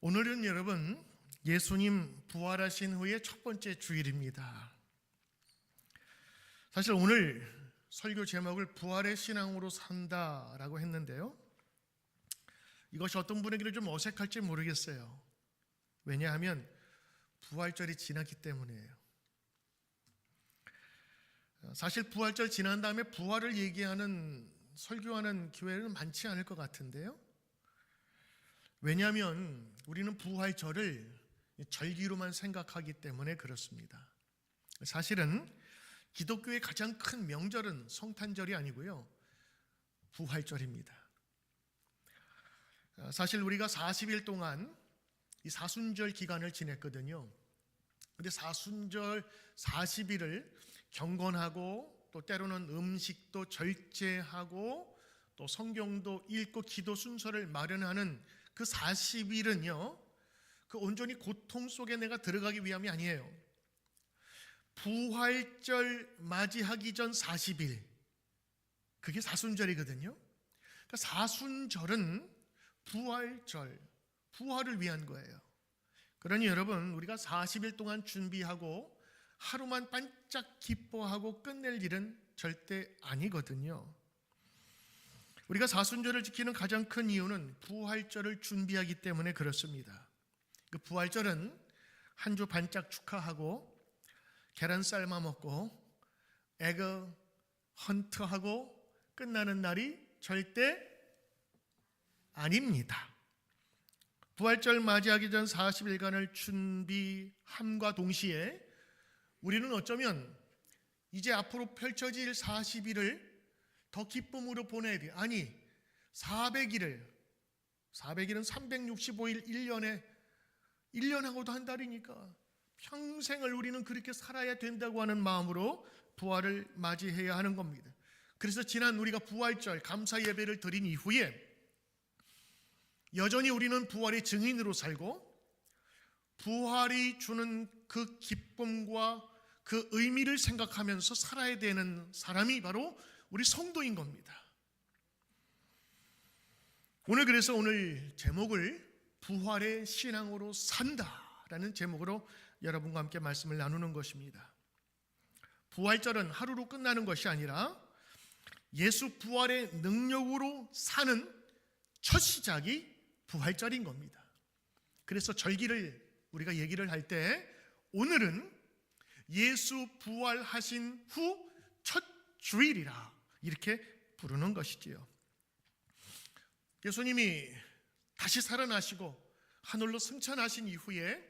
오늘은 여러분 예수님 부활하신 후의 첫 번째 주일입니다. 사실 오늘 설교 제목을 부활의 신앙으로 산다라고 했는데요, 이것이 어떤 분에게는 좀 어색할지 모르겠어요. 왜냐하면 부활절이 지났기 때문이에요. 사실 부활절 지난 다음에 부활을 얘기하는 설교하는 교회는 많지 않을 것 같은데요, 왜냐하면 우리는 부활절을 절기로만 생각하기 때문에 그렇습니다. 사실은 기독교의 가장 큰 명절은 성탄절이 아니고요, 부활절입니다. 사실 우리가 40일 동안 이 사순절 기간을 지냈거든요. 근데 사순절 40일을 경건하고 또 때로는 음식도 절제하고 또 성경도 읽고 기도 순서를 마련하는 그 40일은요, 그 온전히 고통 속에 내가 들어가기 위함이 아니에요. 부활절 맞이하기 전 40일, 그게 사순절이거든요. 그러니까 사순절은 부활절, 부활을 위한 거예요. 그러니 여러분, 우리가 40일 동안 준비하고 하루만 반짝 기뻐하고 끝낼 일은 절대 아니거든요. 우리가 사순절을 지키는 가장 큰 이유는 부활절을 준비하기 때문에 그렇습니다. 그 부활절은 한 주 반짝 축하하고 계란 삶아 먹고 에그 헌트하고 끝나는 날이 절대 아닙니다. 부활절 맞이하기 전 40일간을 준비함과 동시에 우리는 어쩌면 이제 앞으로 펼쳐질 40일을 더 기쁨으로 보내야 돼. 아니, 400일은 365일 1년하고도 한 달이니까 평생을 우리는 그렇게 살아야 된다고 하는 마음으로 부활을 맞이해야 하는 겁니다. 그래서 지난 우리가 부활절 감사 예배를 드린 이후에 여전히 우리는 부활의 증인으로 살고 부활이 주는 그 기쁨과 그 의미를 생각하면서 살아야 되는 사람이 바로 우리 성도인 겁니다. 그래서 오늘 제목을 부활의 신앙으로 산다라는 제목으로 여러분과 함께 말씀을 나누는 것입니다. 부활절은 하루로 끝나는 것이 아니라 예수 부활의 능력으로 사는 첫 시작이 부활절인 겁니다. 그래서 절기를 우리가 얘기를 할 때 오늘은 예수 부활하신 후 첫 주일이라 이렇게 부르는 것이지요. 예수님이 다시 살아나시고 하늘로 승천하신 이후에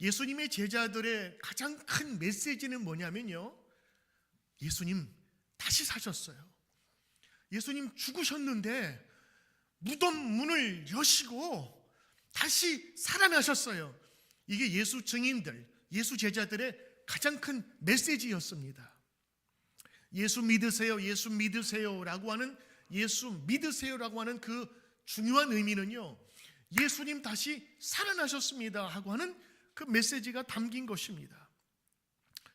예수님의 제자들의 가장 큰 메시지는 뭐냐면요, 예수님 다시 사셨어요. 예수님 죽으셨는데 무덤 문을 여시고 다시 살아나셨어요. 이게 예수 증인들, 예수 제자들의 가장 큰 메시지였습니다. 예수 믿으세요, 예수 믿으세요라고 하는 그 중요한 의미는요, 예수님 다시 살아나셨습니다 하고 하는 그 메시지가 담긴 것입니다.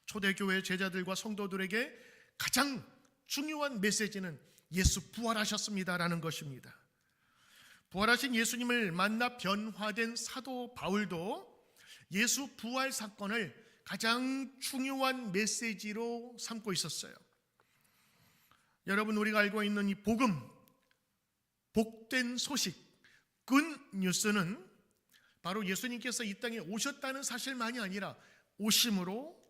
초대교회 제자들과 성도들에게 가장 중요한 메시지는 예수 부활하셨습니다라는 것입니다. 부활하신 예수님을 만나 변화된 사도 바울도 예수 부활 사건을 가장 중요한 메시지로 삼고 있었어요. 여러분, 우리가 알고 있는 이 복음, 복된 소식, 굿 뉴스는 바로 예수님께서 이 땅에 오셨다는 사실만이 아니라 오심으로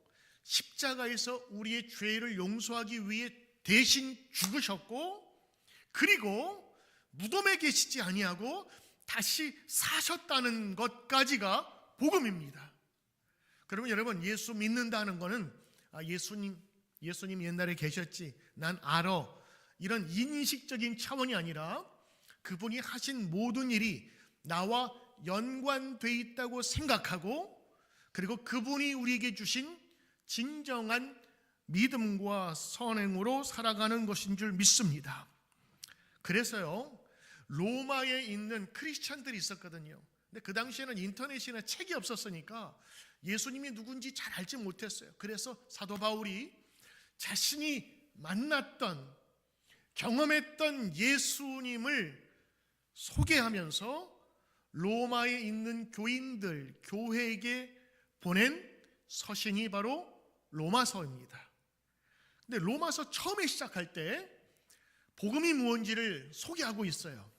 십자가에서 우리의 죄를 용서하기 위해 대신 죽으셨고, 그리고 무덤에 계시지 아니하고 다시 사셨다는 것까지가 복음입니다. 그러면 여러분, 예수 믿는다는 것은 예수님 옛날에 계셨지, 난 알아, 이런 인식적인 차원이 아니라 그분이 하신 모든 일이 나와 연관되어 있다고 생각하고, 그리고 그분이 우리에게 주신 진정한 믿음과 선행으로 살아가는 것인 줄 믿습니다. 그래서요, 로마에 있는 크리스찬들이 있었거든요. 근데 그 당시에는 인터넷이나 책이 없었으니까 예수님이 누군지 잘 알지 못했어요. 그래서 사도 바울이 자신이 만났던, 경험했던 예수님을 소개하면서 로마에 있는 교인들, 교회에게 보낸 서신이 바로 로마서입니다. 근데 로마서 처음에 시작할 때 복음이 무엇인지를 소개하고 있어요.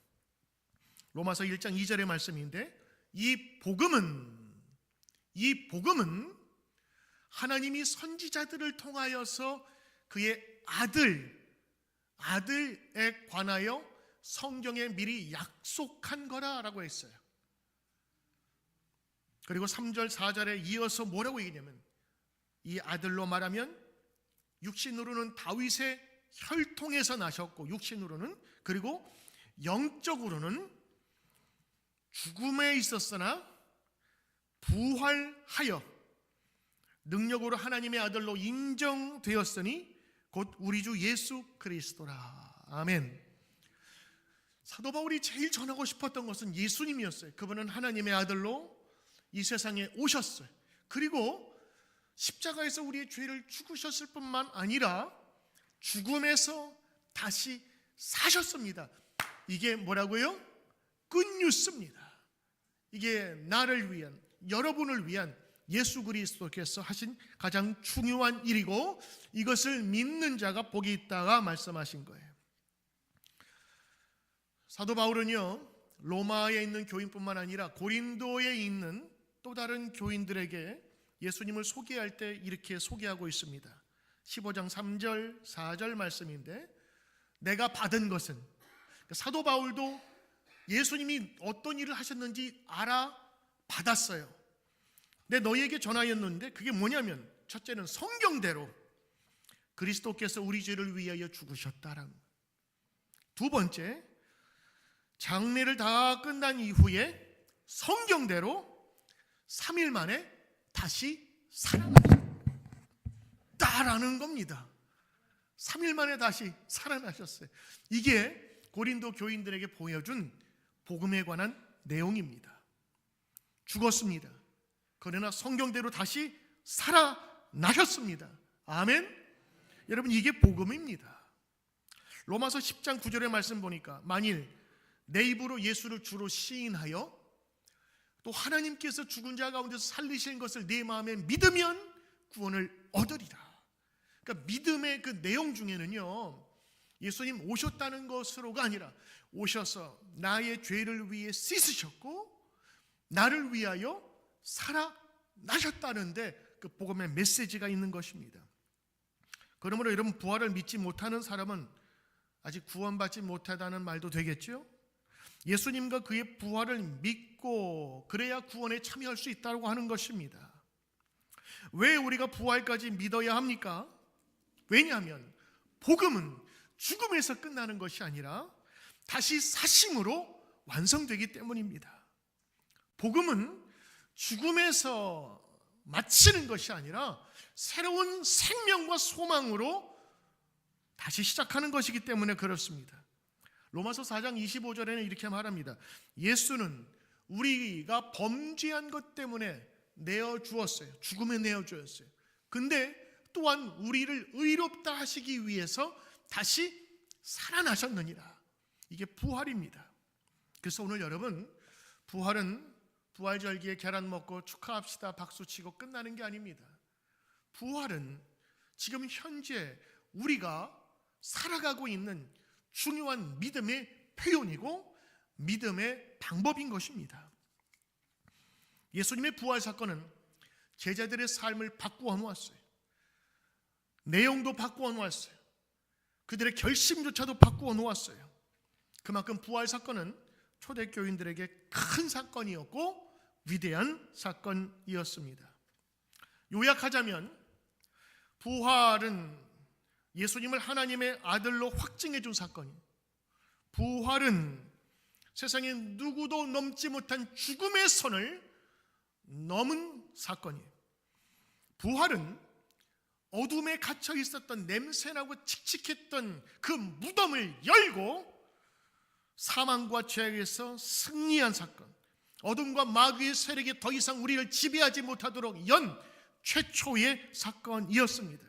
로마서 1장 2절의 말씀인데, 이 복음은 하나님이 선지자들을 통하여서 그의 아들에 관하여 성경에 미리 약속한 거라라고 했어요. 그리고 3절 4절에 이어서 뭐라고 얘기냐면, 이 아들로 말하면 육신으로는 다윗의 혈통에서 나셨고, 육신으로는, 그리고 영적으로는 죽음에 있었으나 부활하여 능력으로 하나님의 아들로 인정되었으니 곧 우리 주 예수 그리스도라. 아멘. 사도 바울이 제일 전하고 싶었던 것은 예수님이었어요. 그분은 하나님의 아들로 이 세상에 오셨어요. 그리고 십자가에서 우리의 죄를 죽으셨을 뿐만 아니라 죽음에서 다시 사셨습니다. 이게 뭐라고요? 굿뉴스입니다. 이게 나를 위한, 여러분을 위한 예수 그리스도께서 하신 가장 중요한 일이고, 이것을 믿는 자가 복이 있다가 말씀하신 거예요. 사도 바울은요, 로마에 있는 교인뿐만 아니라 고린도에 있는 또 다른 교인들에게 예수님을 소개할 때 이렇게 소개하고 있습니다. 15장 3절 4절 말씀인데, 내가 받은 것은, 사도 바울도 예수님이 어떤 일을 하셨는지 알아받았어요. 근데 너희에게 전하였는데 그게 뭐냐면, 첫째는 성경대로 그리스도께서 우리 죄를 위하여 죽으셨다라는 거예요. 두 번째, 장례를 다 끝난 이후에 성경대로 3일 만에 다시 살아나셨다라는 겁니다. 3일 만에 다시 살아나셨어요. 이게 고린도 교인들에게 보여준 복음에 관한 내용입니다. 죽었습니다. 그러나 성경대로 다시 살아나셨습니다. 아멘. 여러분, 이게 복음입니다. 로마서 10장 9절의 말씀 보니까, 만일 내 입으로 예수를 주로 시인하여 또 하나님께서 죽은 자 가운데서 살리신 것을 내 마음에 믿으면 구원을 얻으리라. 그러니까 믿음의 그 내용 중에는요, 예수님 오셨다는 것으로가 아니라 오셔서 나의 죄를 위해 씻으셨고 나를 위하여 살아나셨다는데 그 복음의 메시지가 있는 것입니다. 그러므로 여러분, 부활을 믿지 못하는 사람은 아직 구원받지 못하다는 말도 되겠죠? 예수님과 그의 부활을 믿고 그래야 구원에 참여할 수 있다고 하는 것입니다. 왜 우리가 부활까지 믿어야 합니까? 왜냐하면 복음은 죽음에서 끝나는 것이 아니라 다시 사심으로 완성되기 때문입니다. 복음은 죽음에서 마치는 것이 아니라 새로운 생명과 소망으로 다시 시작하는 것이기 때문에 그렇습니다. 로마서 4장 25절에는 이렇게 말합니다. 예수는 우리가 범죄한 것 때문에 내어주었어요. 죽음에 내어주었어요. 근데 또한 우리를 의롭다 하시기 위해서 다시 살아나셨느니라. 이게 부활입니다. 그래서 오늘 여러분, 부활은 부활절기에 계란 먹고 축하합시다 박수치고 끝나는 게 아닙니다. 부활은 지금 현재 우리가 살아가고 있는 중요한 믿음의 표현이고 믿음의 방법인 것입니다. 예수님의 부활 사건은 제자들의 삶을 바꾸어 놓았어요. 내용도 바꾸어 놓았어요. 그들의 결심조차도 바꾸어 놓았어요. 그만큼 부활 사건은 초대교인들에게 큰 사건이었고 위대한 사건이었습니다. 요약하자면 부활은 예수님을 하나님의 아들로 확증해 준 사건이에요. 부활은 세상에 누구도 넘지 못한 죽음의 선을 넘은 사건이에요. 부활은 어둠에 갇혀 있었던 냄새나고 칙칙했던 그 무덤을 열고 사망과 죄악에서 승리한 사건, 어둠과 마귀의 세력이 더 이상 우리를 지배하지 못하도록 연 최초의 사건이었습니다.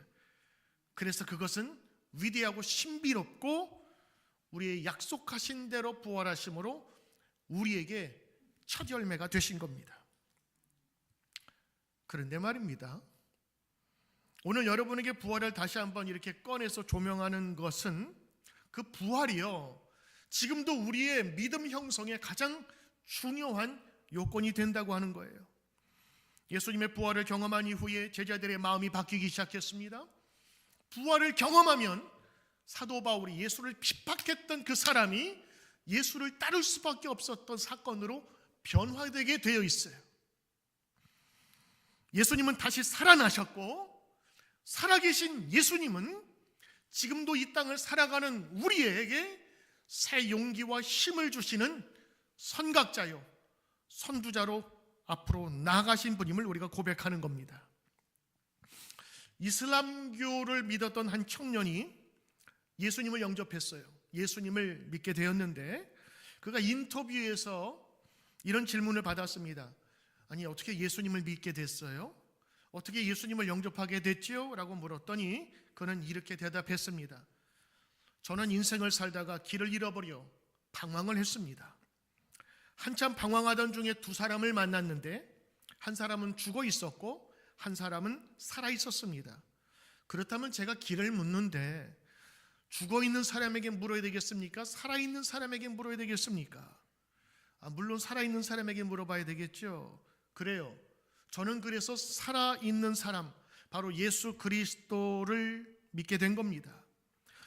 그래서 그것은 위대하고 신비롭고 우리의 약속하신 대로 부활하심으로 우리에게 첫 열매가 되신 겁니다. 그런데 말입니다, 오늘 여러분에게 부활을 다시 한번 이렇게 꺼내서 조명하는 것은 그 부활이요, 지금도 우리의 믿음 형성의 가장 중요한 요건이 된다고 하는 거예요. 예수님의 부활을 경험한 이후에 제자들의 마음이 바뀌기 시작했습니다. 부활을 경험하면 사도 바울이 예수를 핍박했던 그 사람이 예수를 따를 수밖에 없었던 사건으로 변화되게 되어 있어요. 예수님은 다시 살아나셨고, 살아계신 예수님은 지금도 이 땅을 살아가는 우리에게 새 용기와 힘을 주시는 선각자요, 선두자로 앞으로 나아가신 분임을 우리가 고백하는 겁니다. 이슬람교를 믿었던 한 청년이 예수님을 영접했어요. 예수님을 믿게 되었는데 그가 인터뷰에서 이런 질문을 받았습니다. 아니, 어떻게 예수님을 믿게 됐어요? 어떻게 예수님을 영접하게 됐지요? 라고 물었더니 그는 이렇게 대답했습니다. 저는 인생을 살다가 길을 잃어버려 방황을 했습니다. 한참 방황하던 중에 두 사람을 만났는데 한 사람은 죽어 있었고 한 사람은 살아 있었습니다. 그렇다면 제가 길을 묻는데 죽어 있는 사람에게 물어야 되겠습니까? 살아 있는 사람에게 물어야 되겠습니까? 물론 살아 있는 사람에게 물어봐야 되겠죠. 그래요. 저는 그래서 살아 있는 사람, 바로 예수 그리스도를 믿게 된 겁니다.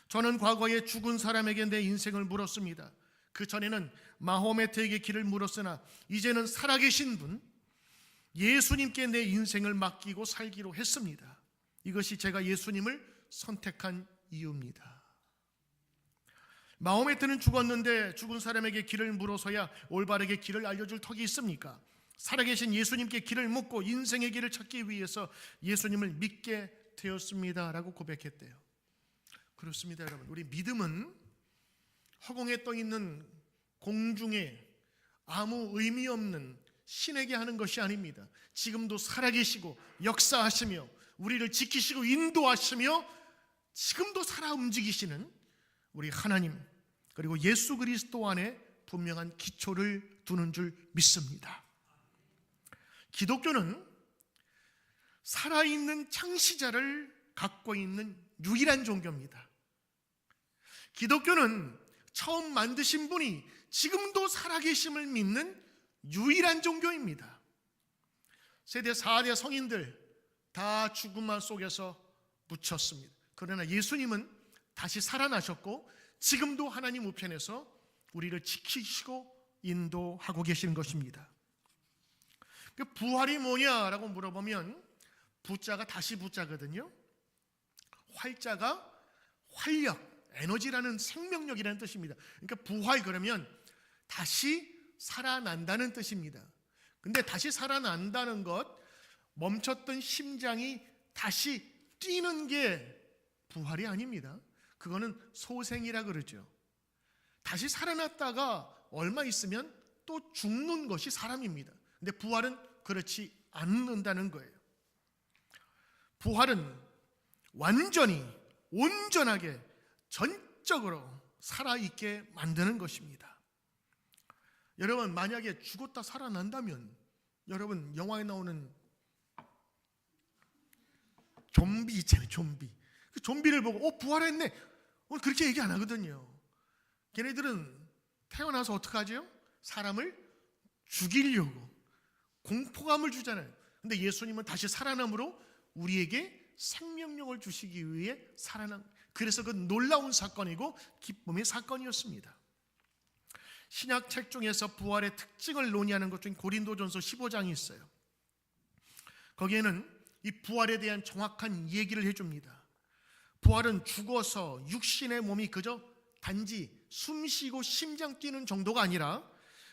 저는 과거에 죽은 사람에게 내 인생을 물었습니다. 그 전에는 마호메트에게 길을 물었으나 이제는 살아계신 분 예수님께 내 인생을 맡기고 살기로 했습니다. 이것이 제가 예수님을 선택한 이유입니다. 마호메트는 죽었는데 죽은 사람에게 길을 물어서야 올바르게 길을 알려줄 턱이 있습니까? 살아계신 예수님께 길을 묻고 인생의 길을 찾기 위해서 예수님을 믿게 되었습니다 라고 고백했대요. 그렇습니다, 여러분. 우리 믿음은 허공에 떠 있는 공중에 아무 의미 없는 신에게 하는 것이 아닙니다. 지금도 살아계시고 역사하시며 우리를 지키시고 인도하시며 지금도 살아 움직이시는 우리 하나님, 그리고 예수 그리스도 안에 분명한 기초를 두는 줄 믿습니다. 기독교는 살아있는 창시자를 갖고 있는 유일한 종교입니다. 기독교는 처음 만드신 분이 지금도 살아계심을 믿는 유일한 종교입니다. 세대 4대 성인들 다 죽음만 속에서 묻혔습니다. 그러나 예수님은 다시 살아나셨고 지금도 하나님 우편에서 우리를 지키시고 인도하고 계시는 것입니다. 부활이 뭐냐라고 물어보면 부자가 다시 부자거든요. 활자가 활력, 에너지라는 생명력이라는 뜻입니다. 그러니까 부활 그러면 다시 살아난다는 뜻입니다. 근데 다시 살아난다는 것, 멈췄던 심장이 다시 뛰는 게 부활이 아닙니다. 그거는 소생이라 그러죠. 다시 살아났다가 얼마 있으면 또 죽는 것이 사람입니다. 근데 부활은 그렇지 않는다는 거예요. 부활은 완전히 온전하게 전적으로 살아있게 만드는 것입니다. 여러분, 만약에 죽었다 살아난다면 여러분 영화에 나오는 좀비 있잖아요. 좀비. 그 좀비를 보고 부활했네 오늘 그렇게 얘기 안 하거든요. 걔네들은 태어나서 어떻게 하죠? 사람을 죽이려고 공포감을 주잖아요. 근데 예수님은 다시 살아남으로 우리에게 생명력을 주시기 위해 살아난, 그래서 그 놀라운 사건이고 기쁨의 사건이었습니다. 신약책 중에서 부활의 특징을 논의하는 것 중에 고린도전서 15장이 있어요. 거기에는 이 부활에 대한 정확한 얘기를 해줍니다. 부활은 죽어서 육신의 몸이 그저 단지 숨쉬고 심장 뛰는 정도가 아니라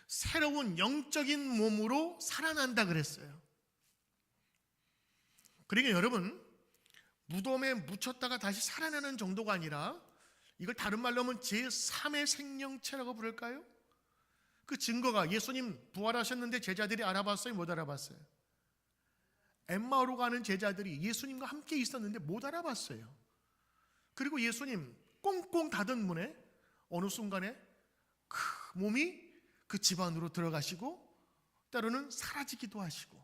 새로운 영적인 몸으로 살아난다 그랬어요. 그러니까 여러분, 무덤에 묻혔다가 다시 살아나는 정도가 아니라 이걸 다른 말로 하면 제3의 생명체라고 부를까요? 그 증거가 예수님 부활하셨는데 제자들이 알아봤어요? 못 알아봤어요? 엠마오로 가는 제자들이 예수님과 함께 있었는데 못 알아봤어요. 그리고 예수님 꽁꽁 닫은 문에 어느 순간에 그 몸이 그 집 안으로 들어가시고 때로는 사라지기도 하시고,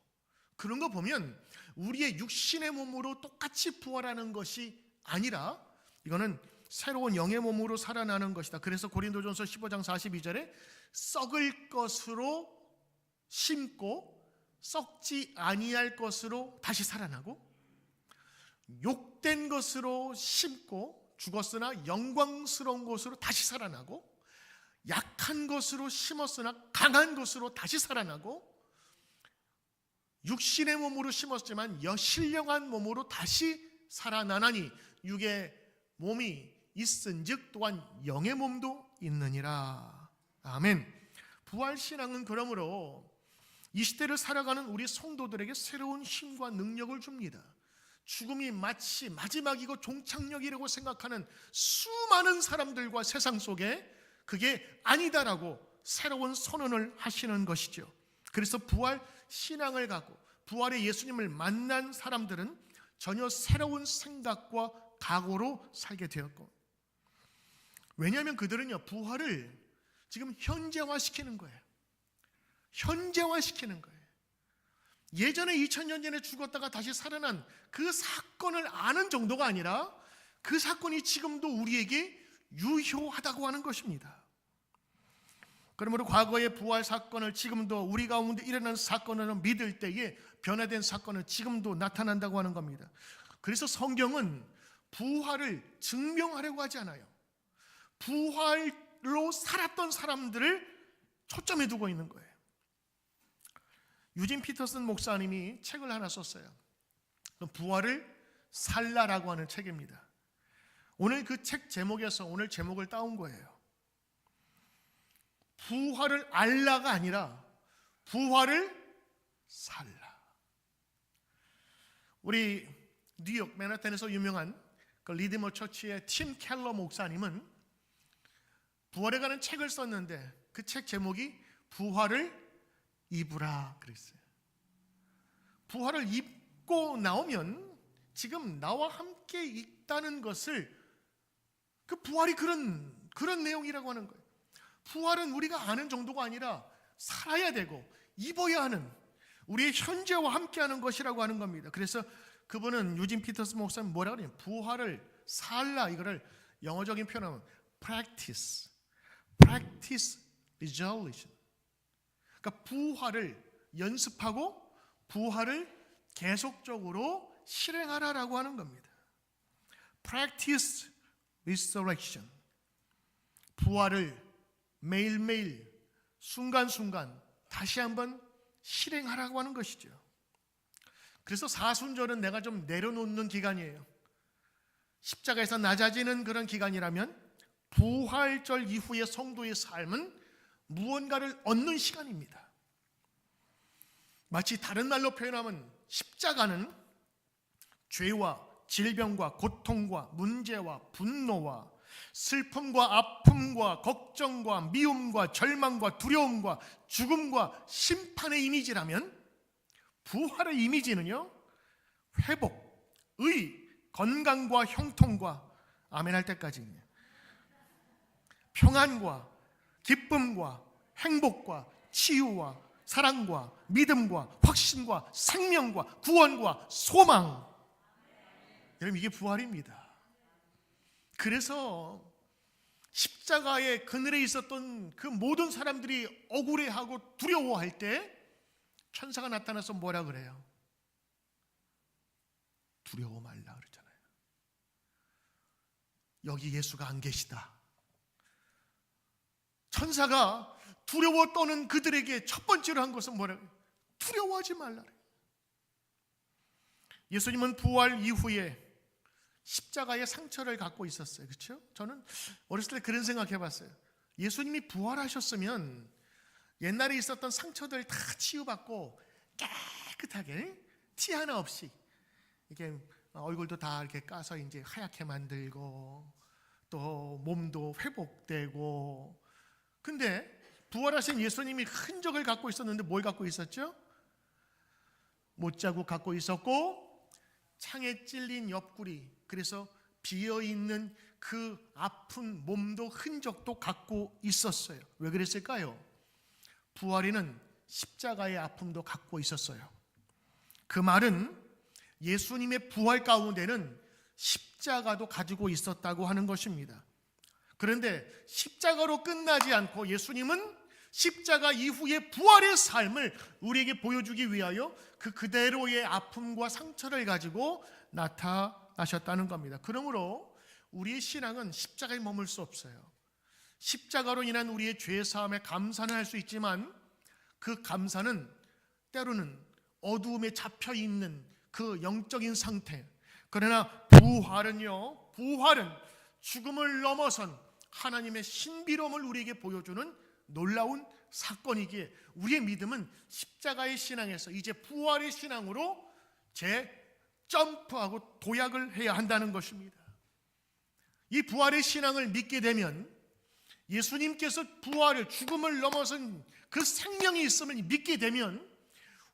그런 거 보면 우리의 육신의 몸으로 똑같이 부활하는 것이 아니라 이거는 새로운 영의 몸으로 살아나는 것이다. 그래서 고린도전서 15장 42절에 썩을 것으로 심고 썩지 아니할 것으로 다시 살아나고, 욕된 것으로 심고 죽었으나 영광스러운 것으로 다시 살아나고, 약한 것으로 심었으나 강한 것으로 다시 살아나고, 육신의 몸으로 심었지만 신령한 몸으로 다시 살아나나니 육의 몸이 있은즉 또한 영의 몸도 있느니라. 아멘. 부활신앙은 그러므로 이 시대를 살아가는 우리 성도들에게 새로운 힘과 능력을 줍니다. 죽음이 마치 마지막이고 종착역이라고 생각하는 수많은 사람들과 세상 속에 그게 아니다라고 새로운 선언을 하시는 것이죠. 그래서 부활 신앙을 갖고 부활의 예수님을 만난 사람들은 전혀 새로운 생각과 각오로 살게 되었고, 왜냐하면 그들은요 부활을 지금 현재화시키는 거예요. 현재화시키는 거예요. 예전에 2000년 전에 죽었다가 다시 살아난 그 사건을 아는 정도가 아니라 그 사건이 지금도 우리에게 유효하다고 하는 것입니다. 그러므로 과거의 부활 사건을 지금도 우리 가운데 일어난 사건으로 믿을 때에 변화된 사건은 지금도 나타난다고 하는 겁니다. 그래서 성경은 부활을 증명하려고 하지 않아요. 부활로 살았던 사람들을 초점에 두고 있는 거예요. 유진 피터슨 목사님이 책을 하나 썼어요. 부활을 살라라고 하는 책입니다. 오늘 그 책 제목에서 오늘 제목을 따온 거예요. 부활을 알라가 아니라 부활을 살라. 우리 뉴욕 맨하탄에서 유명한 그 리디머 처치의 팀 켈러 목사님은 부활에 관한 책을 썼는데 그 책 제목이 부활을 입으라 그랬어요. 부활을 입고 나오면 지금 나와 함께 있다는 것을, 그 부활이 그런 내용이라고 하는 거예요. 부활은 우리가 아는 정도가 아니라 살아야 되고 입어야 하는, 우리의 현재와 함께하는 것이라고 하는 겁니다. 그래서 그분은 유진 피터스 목사님 뭐라고 그래요? 부활을 살라, 이거를 영어적인 표현하면 practice resurrection. 그러니까 부활을 연습하고 부활을 계속적으로 실행하라라고 하는 겁니다. practice resurrection. 부활을 매일매일 순간순간 다시 한번 실행하라고 하는 것이죠. 그래서 사순절은 내가 좀 내려놓는 기간이에요. 십자가에서 낮아지는 그런 기간이라면 부활절 이후의 성도의 삶은 무언가를 얻는 시간입니다. 마치 다른 말로 표현하면 십자가는 죄와 질병과 고통과 문제와 분노와 슬픔과 아픔과 걱정과 미움과 절망과 두려움과 죽음과 심판의 이미지라면, 부활의 이미지는요 회복, 의, 건강과 형통과 아멘 할 때까지 평안과 기쁨과 행복과 치유와 사랑과 믿음과 확신과 생명과 구원과 소망. 여러분, 이게 부활입니다. 그래서 십자가의 그늘에 있었던 그 모든 사람들이 억울해하고 두려워할 때 천사가 나타나서 뭐라 그래요? 두려워 말라 그러잖아요. 여기 예수가 안 계시다. 천사가 두려워 떠는 그들에게 첫 번째로 한 것은 뭐라고? 두려워하지 말라. 예수님은 부활 이후에 십자가의 상처를 갖고 있었어요. 그렇죠? 저는 어렸을 때 그런 생각해봤어요. 예수님이 부활하셨으면 옛날에 있었던 상처들 다 치유받고 깨끗하게 티 하나 없이 이렇게 얼굴도 다 이렇게 까서 이제 하얗게 만들고 또 몸도 회복되고. 근데 부활하신 예수님이 흔적을 갖고 있었는데 뭘 갖고 있었죠? 못자국 갖고 있었고 창에 찔린 옆구리, 그래서 비어있는 그 아픈 몸도 흔적도 갖고 있었어요. 왜 그랬을까요? 부활에는 십자가의 아픔도 갖고 있었어요. 그 말은 예수님의 부활 가운데는 십자가도 가지고 있었다고 하는 것입니다. 그런데 십자가로 끝나지 않고 예수님은 십자가 이후의 부활의 삶을 우리에게 보여주기 위하여 그 그대로의 아픔과 상처를 가지고 나타나셨다는 겁니다. 그러므로 우리의 신앙은 십자가에 머물 수 없어요. 십자가로 인한 우리의 죄사함에 감사는 할 수 있지만 그 감사는 때로는 어두움에 잡혀있는 그 영적인 상태, 그러나 부활은 죽음을 넘어선 하나님의 신비로움을 우리에게 보여주는 놀라운 사건이기에 우리의 믿음은 십자가의 신앙에서 이제 부활의 신앙으로 점프하고 도약을 해야 한다는 것입니다. 이 부활의 신앙을 믿게 되면 예수님께서 부활을, 죽음을 넘어선 그 생명이 있음을 믿게 되면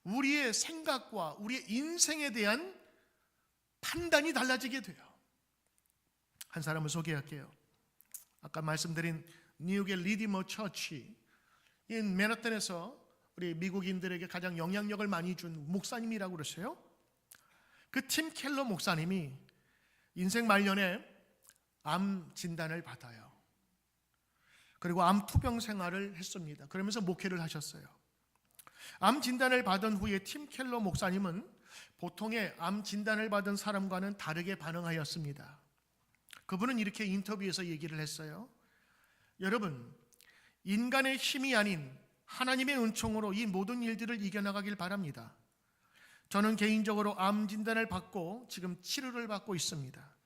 우리의 생각과 우리의 인생에 대한 판단이 달라지게 돼요. 한 사람을 소개할게요. 아까 말씀드린 뉴욕의 리디머 처치, 이 맨하탄에서 우리 미국인들에게 가장 영향력을 많이 준 목사님이라고 그러세요. 그 팀 켈러 목사님이 인생 말년에 암 진단을 받아요. 그리고 암 투병 생활을 했습니다. 그러면서 목회를 하셨어요. 암 진단을 받은 후에 팀 켈러 목사님은 보통의 암 진단을 받은 사람과는 다르게 반응하였습니다. 그분은 이렇게 인터뷰에서 얘기를 했어요. 여러분, 인간의 힘이 아닌 하나님의 은총으로 이 모든 일들을 이겨나가길 바랍니다. 저는 개인적으로 암 진단을 받고 지금 치료를 받고 있습니다.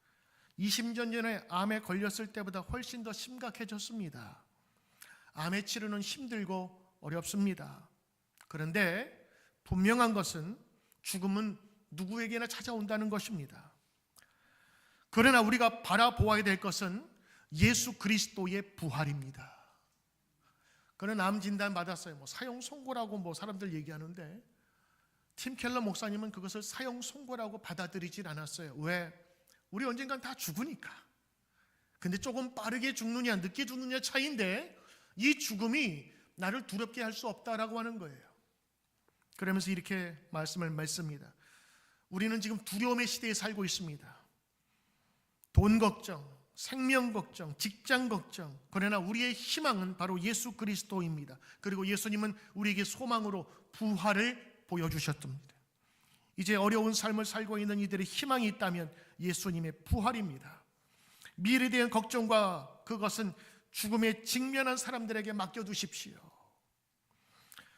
20년 전에 암에 걸렸을 때보다 훨씬 더 심각해졌습니다. 암의 치료는 힘들고 어렵습니다. 그런데 분명한 것은 죽음은 누구에게나 찾아온다는 것입니다. 그러나 우리가 바라보아야 될 것은 예수 그리스도의 부활입니다. 그는 암 진단 받았어요. 사형 선고라고 사람들 얘기하는데 팀 켈러 목사님은 그것을 사형 선고라고 받아들이질 않았어요. 왜? 우리 언젠간 다 죽으니까. 근데 조금 빠르게 죽느냐 늦게 죽느냐 차이인데 이 죽음이 나를 두렵게 할 수 없다라고 하는 거예요. 그러면서 이렇게 말씀을 맺습니다. 우리는 지금 두려움의 시대에 살고 있습니다. 돈 걱정, 생명 걱정, 직장 걱정. 그러나 우리의 희망은 바로 예수 그리스도입니다. 그리고 예수님은 우리에게 소망으로 부활을 보여주셨습니다. 이제 어려운 삶을 살고 있는 이들의 희망이 있다면 예수님의 부활입니다. 미래에 대한 걱정과 그것은 죽음에 직면한 사람들에게 맡겨두십시오.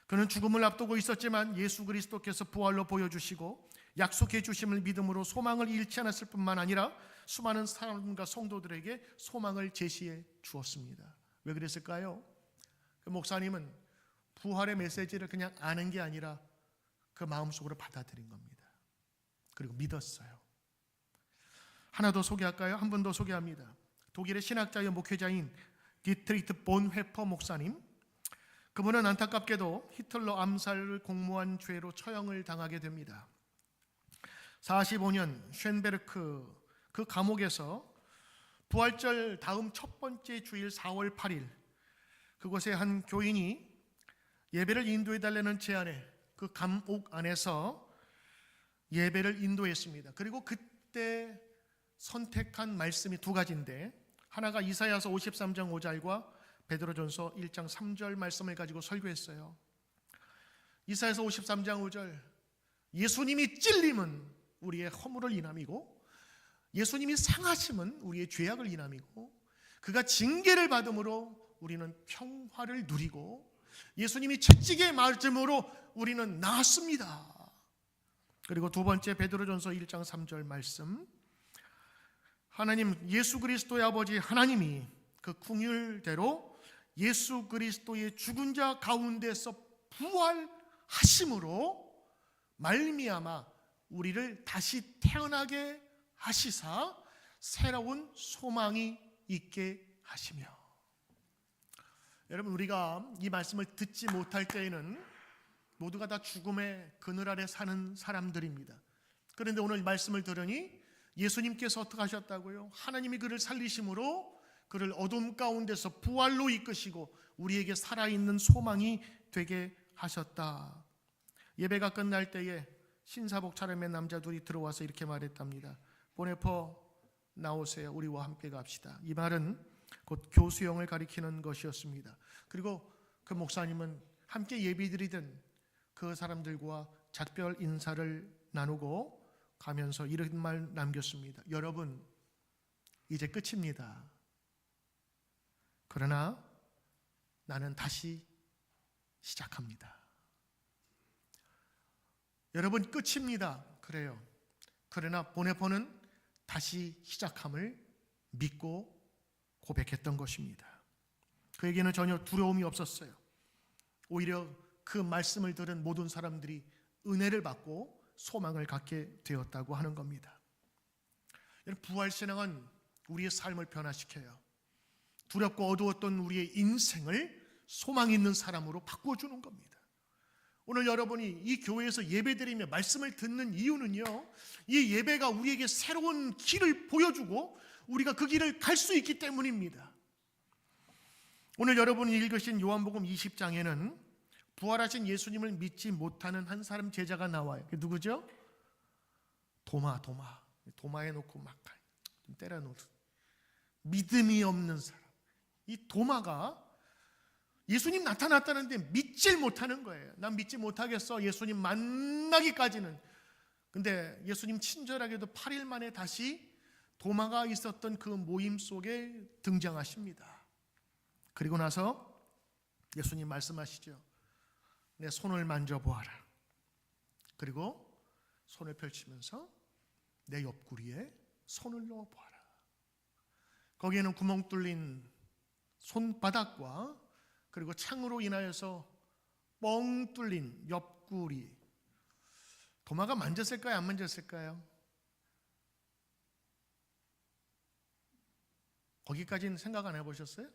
그는 죽음을 앞두고 있었지만 예수 그리스도께서 부활로 보여주시고 약속해 주심을 믿음으로 소망을 잃지 않았을 뿐만 아니라 수많은 사람과 성도들에게 소망을 제시해 주었습니다. 왜 그랬을까요? 그 목사님은 부활의 메시지를 그냥 아는 게 아니라 그 마음속으로 받아들인 겁니다. 그리고 믿었어요. 하나 더 소개할까요? 한 분 더 소개합니다. 독일의 신학자여 목회자인 디트리트 본회퍼 목사님. 그분은 안타깝게도 히틀러 암살을 공모한 죄로 처형을 당하게 됩니다. 45년 쉔베르크 그 감옥에서 부활절 다음 첫 번째 주일 4월 8일 그곳에 한 교인이 예배를 인도해달라는 제안에 그 감옥 안에서 예배를 인도했습니다. 그리고 그때 선택한 말씀이 두 가지인데 하나가 이사야서 53장 5절과 베드로전서 1장 3절 말씀을 가지고 설교했어요. 이사야서 53장 5절, 예수님이 찔림은 우리의 허물을 인함이고 예수님이 상하심은 우리의 죄악을 인함이고 그가 징계를 받음으로 우리는 평화를 누리고 예수님이 채찍에 맞음으로 우리는 나았습니다. 그리고 두 번째 베드로전서 1장 3절 말씀, 하나님 예수 그리스도의 아버지 하나님이 그 긍휼대로 예수 그리스도의 죽은 자 가운데서 부활하심으로 말미암아 우리를 다시 태어나게 하시사 새로운 소망이 있게 하시며. 여러분, 우리가 이 말씀을 듣지 못할 때에는 모두가 다 죽음의 그늘 아래 사는 사람들입니다. 그런데 오늘 말씀을 들으니 예수님께서 어떻게 하셨다고요? 하나님이 그를 살리심으로 그를 어둠 가운데서 부활로 이끄시고 우리에게 살아있는 소망이 되게 하셨다. 예배가 끝날 때에 신사복 차림의 남자 둘이 들어와서 이렇게 말했답니다. 보네포 나오세요. 우리와 함께 갑시다. 이 말은 곧 교수형을 가리키는 것이었습니다. 그리고 그 목사님은 함께 예배드리던 그 사람들과 작별 인사를 나누고 가면서 이런 말 남겼습니다. 여러분, 이제 끝입니다. 그러나 나는 다시 시작합니다. 여러분, 끝입니다. 그래요. 그러나 보네포는 다시 시작함을 믿고 고백했던 것입니다. 그에게는 전혀 두려움이 없었어요. 오히려 그 말씀을 들은 모든 사람들이 은혜를 받고 소망을 갖게 되었다고 하는 겁니다. 부활신앙은 우리의 삶을 변화시켜요. 두렵고 어두웠던 우리의 인생을 소망 있는 사람으로 바꿔주는 겁니다. 오늘 여러분이 이 교회에서 예배드리며 말씀을 듣는 이유는요, 이 예배가 우리에게 새로운 길을 보여주고 우리가 그 길을 갈 수 있기 때문입니다. 오늘 여러분이 읽으신 요한복음 20장에는 부활하신 예수님을 믿지 못하는 한 사람 제자가 나와요. 그게 누구죠? 도마에 놓고 막 때려놓은 믿음이 없는 사람. 이 도마가 예수님 나타났다는데 믿질 못하는 거예요. 난 믿지 못하겠어, 예수님 만나기까지는. 근데 예수님 친절하게도 8일 만에 다시 도마가 있었던 그 모임 속에 등장하십니다. 그리고 나서 예수님 말씀하시죠. 내 손을 만져보아라. 그리고 손을 펼치면서 내 옆구리에 손을 넣어보아라. 거기에는 구멍 뚫린 손바닥과 그리고 창으로 인하여서 뻥 뚫린 옆구리. 도마가 만졌을까요? 안 만졌을까요? 거기까지는 생각 안 해보셨어요?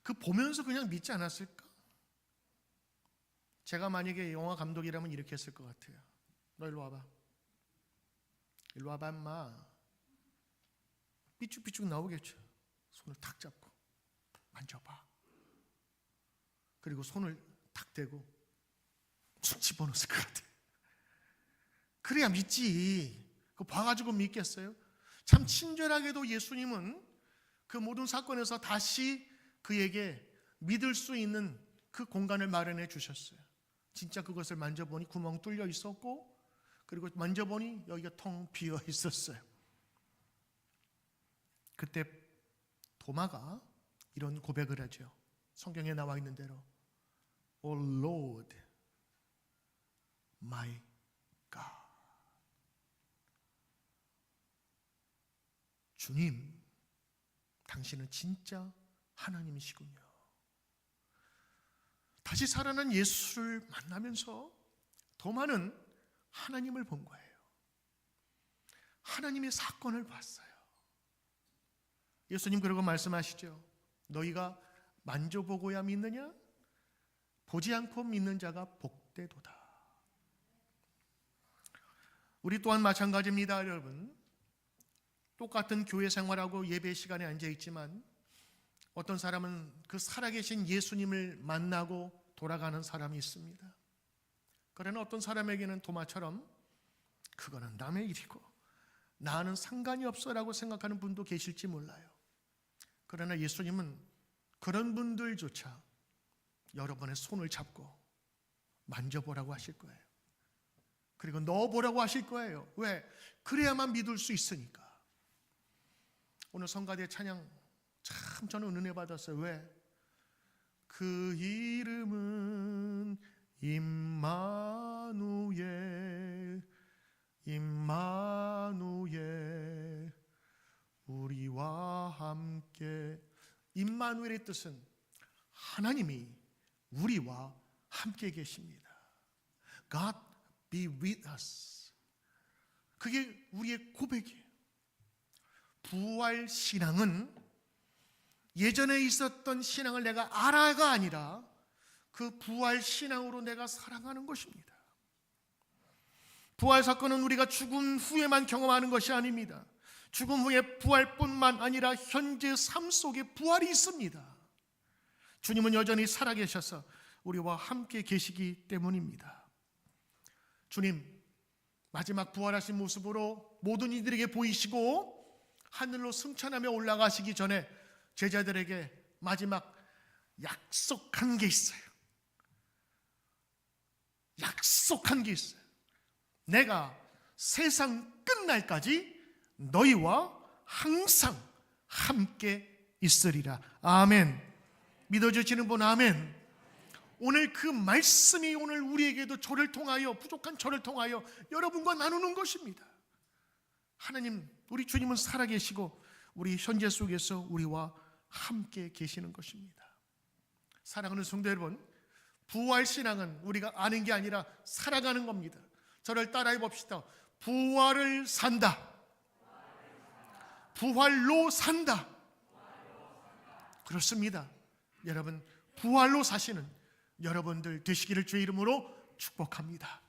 그 보면서 그냥 믿지 않았을까? 제가 만약에 영화 감독이라면 이렇게 했을 것 같아요. 너 일로 와봐. 일로 와봐 인마. 삐죽삐죽 나오겠죠. 손을 탁 잡고 만져봐. 그리고 손을 탁 대고 쑥 집어넣었을 것 같아요. 그래야 믿지. 그거 봐가지고 믿겠어요? 참 친절하게도 예수님은 그 모든 사건에서 다시 그에게 믿을 수 있는 그 공간을 마련해 주셨어요. 진짜 그것을 만져보니 구멍 뚫려 있었고, 그리고 만져보니 여기가 텅 비어 있었어요. 그때 도마가 이런 고백을 하죠. 성경에 나와 있는 대로 Oh Lord, my God. 주님, 당신은 진짜 하나님이시군요. 다시 살아난 예수를 만나면서 도마는 하나님을 본 거예요. 하나님의 사건을 봤어요. 예수님 그러고 말씀하시죠. 너희가 만져보고야 믿느냐? 보지 않고 믿는 자가 복되도다. 우리 또한 마찬가지입니다, 여러분. 똑같은 교회 생활하고 예배 시간에 앉아 있지만 어떤 사람은 그 살아계신 예수님을 만나고 돌아가는 사람이 있습니다. 그러나 어떤 사람에게는 도마처럼 그거는 남의 일이고 나는 상관이 없어라고 생각하는 분도 계실지 몰라요. 그러나 예수님은 그런 분들조차 여러분의 손을 잡고 만져보라고 하실 거예요. 그리고 넣어보라고 하실 거예요. 왜? 그래야만 믿을 수 있으니까. 오늘 성가대 찬양 참 저는 은혜 받았어요. 왜? 그 이름은 임마누엘, 임마누엘, 우리와 함께. 임마누엘의 뜻은 하나님이 우리와 함께 계십니다. God be with us. 그게 우리의 고백이에요. 부활 신앙은 예전에 있었던 신앙을 내가 알아가 아니라 그 부활 신앙으로 내가 살아가는 것입니다. 부활 사건은 우리가 죽음 후에만 경험하는 것이 아닙니다. 죽음 후에 부활뿐만 아니라 현재 삶 속에 부활이 있습니다. 주님은 여전히 살아계셔서 우리와 함께 계시기 때문입니다. 주님 마지막 부활하신 모습으로 모든 이들에게 보이시고 하늘로 승천하며 올라가시기 전에 제자들에게 마지막 약속한 게 있어요. 약속한 게 있어요. 내가 세상 끝날까지 너희와 항상 함께 있으리라. 아멘. 믿어주시는 분 아멘. 오늘 그 말씀이 오늘 우리에게도 저를 통하여, 부족한 저를 통하여 여러분과 나누는 것입니다. 하나님, 우리 주님은 살아계시고 우리 현재 속에서 우리와 함께 계시는 것입니다. 사랑하는 성도 여러분, 부활신앙은 우리가 아는 게 아니라 살아가는 겁니다. 저를 따라해 봅시다. 부활을 산다. 부활로 산다. 그렇습니다. 여러분, 부활로 사시는 여러분들 되시기를 주의 이름으로 축복합니다.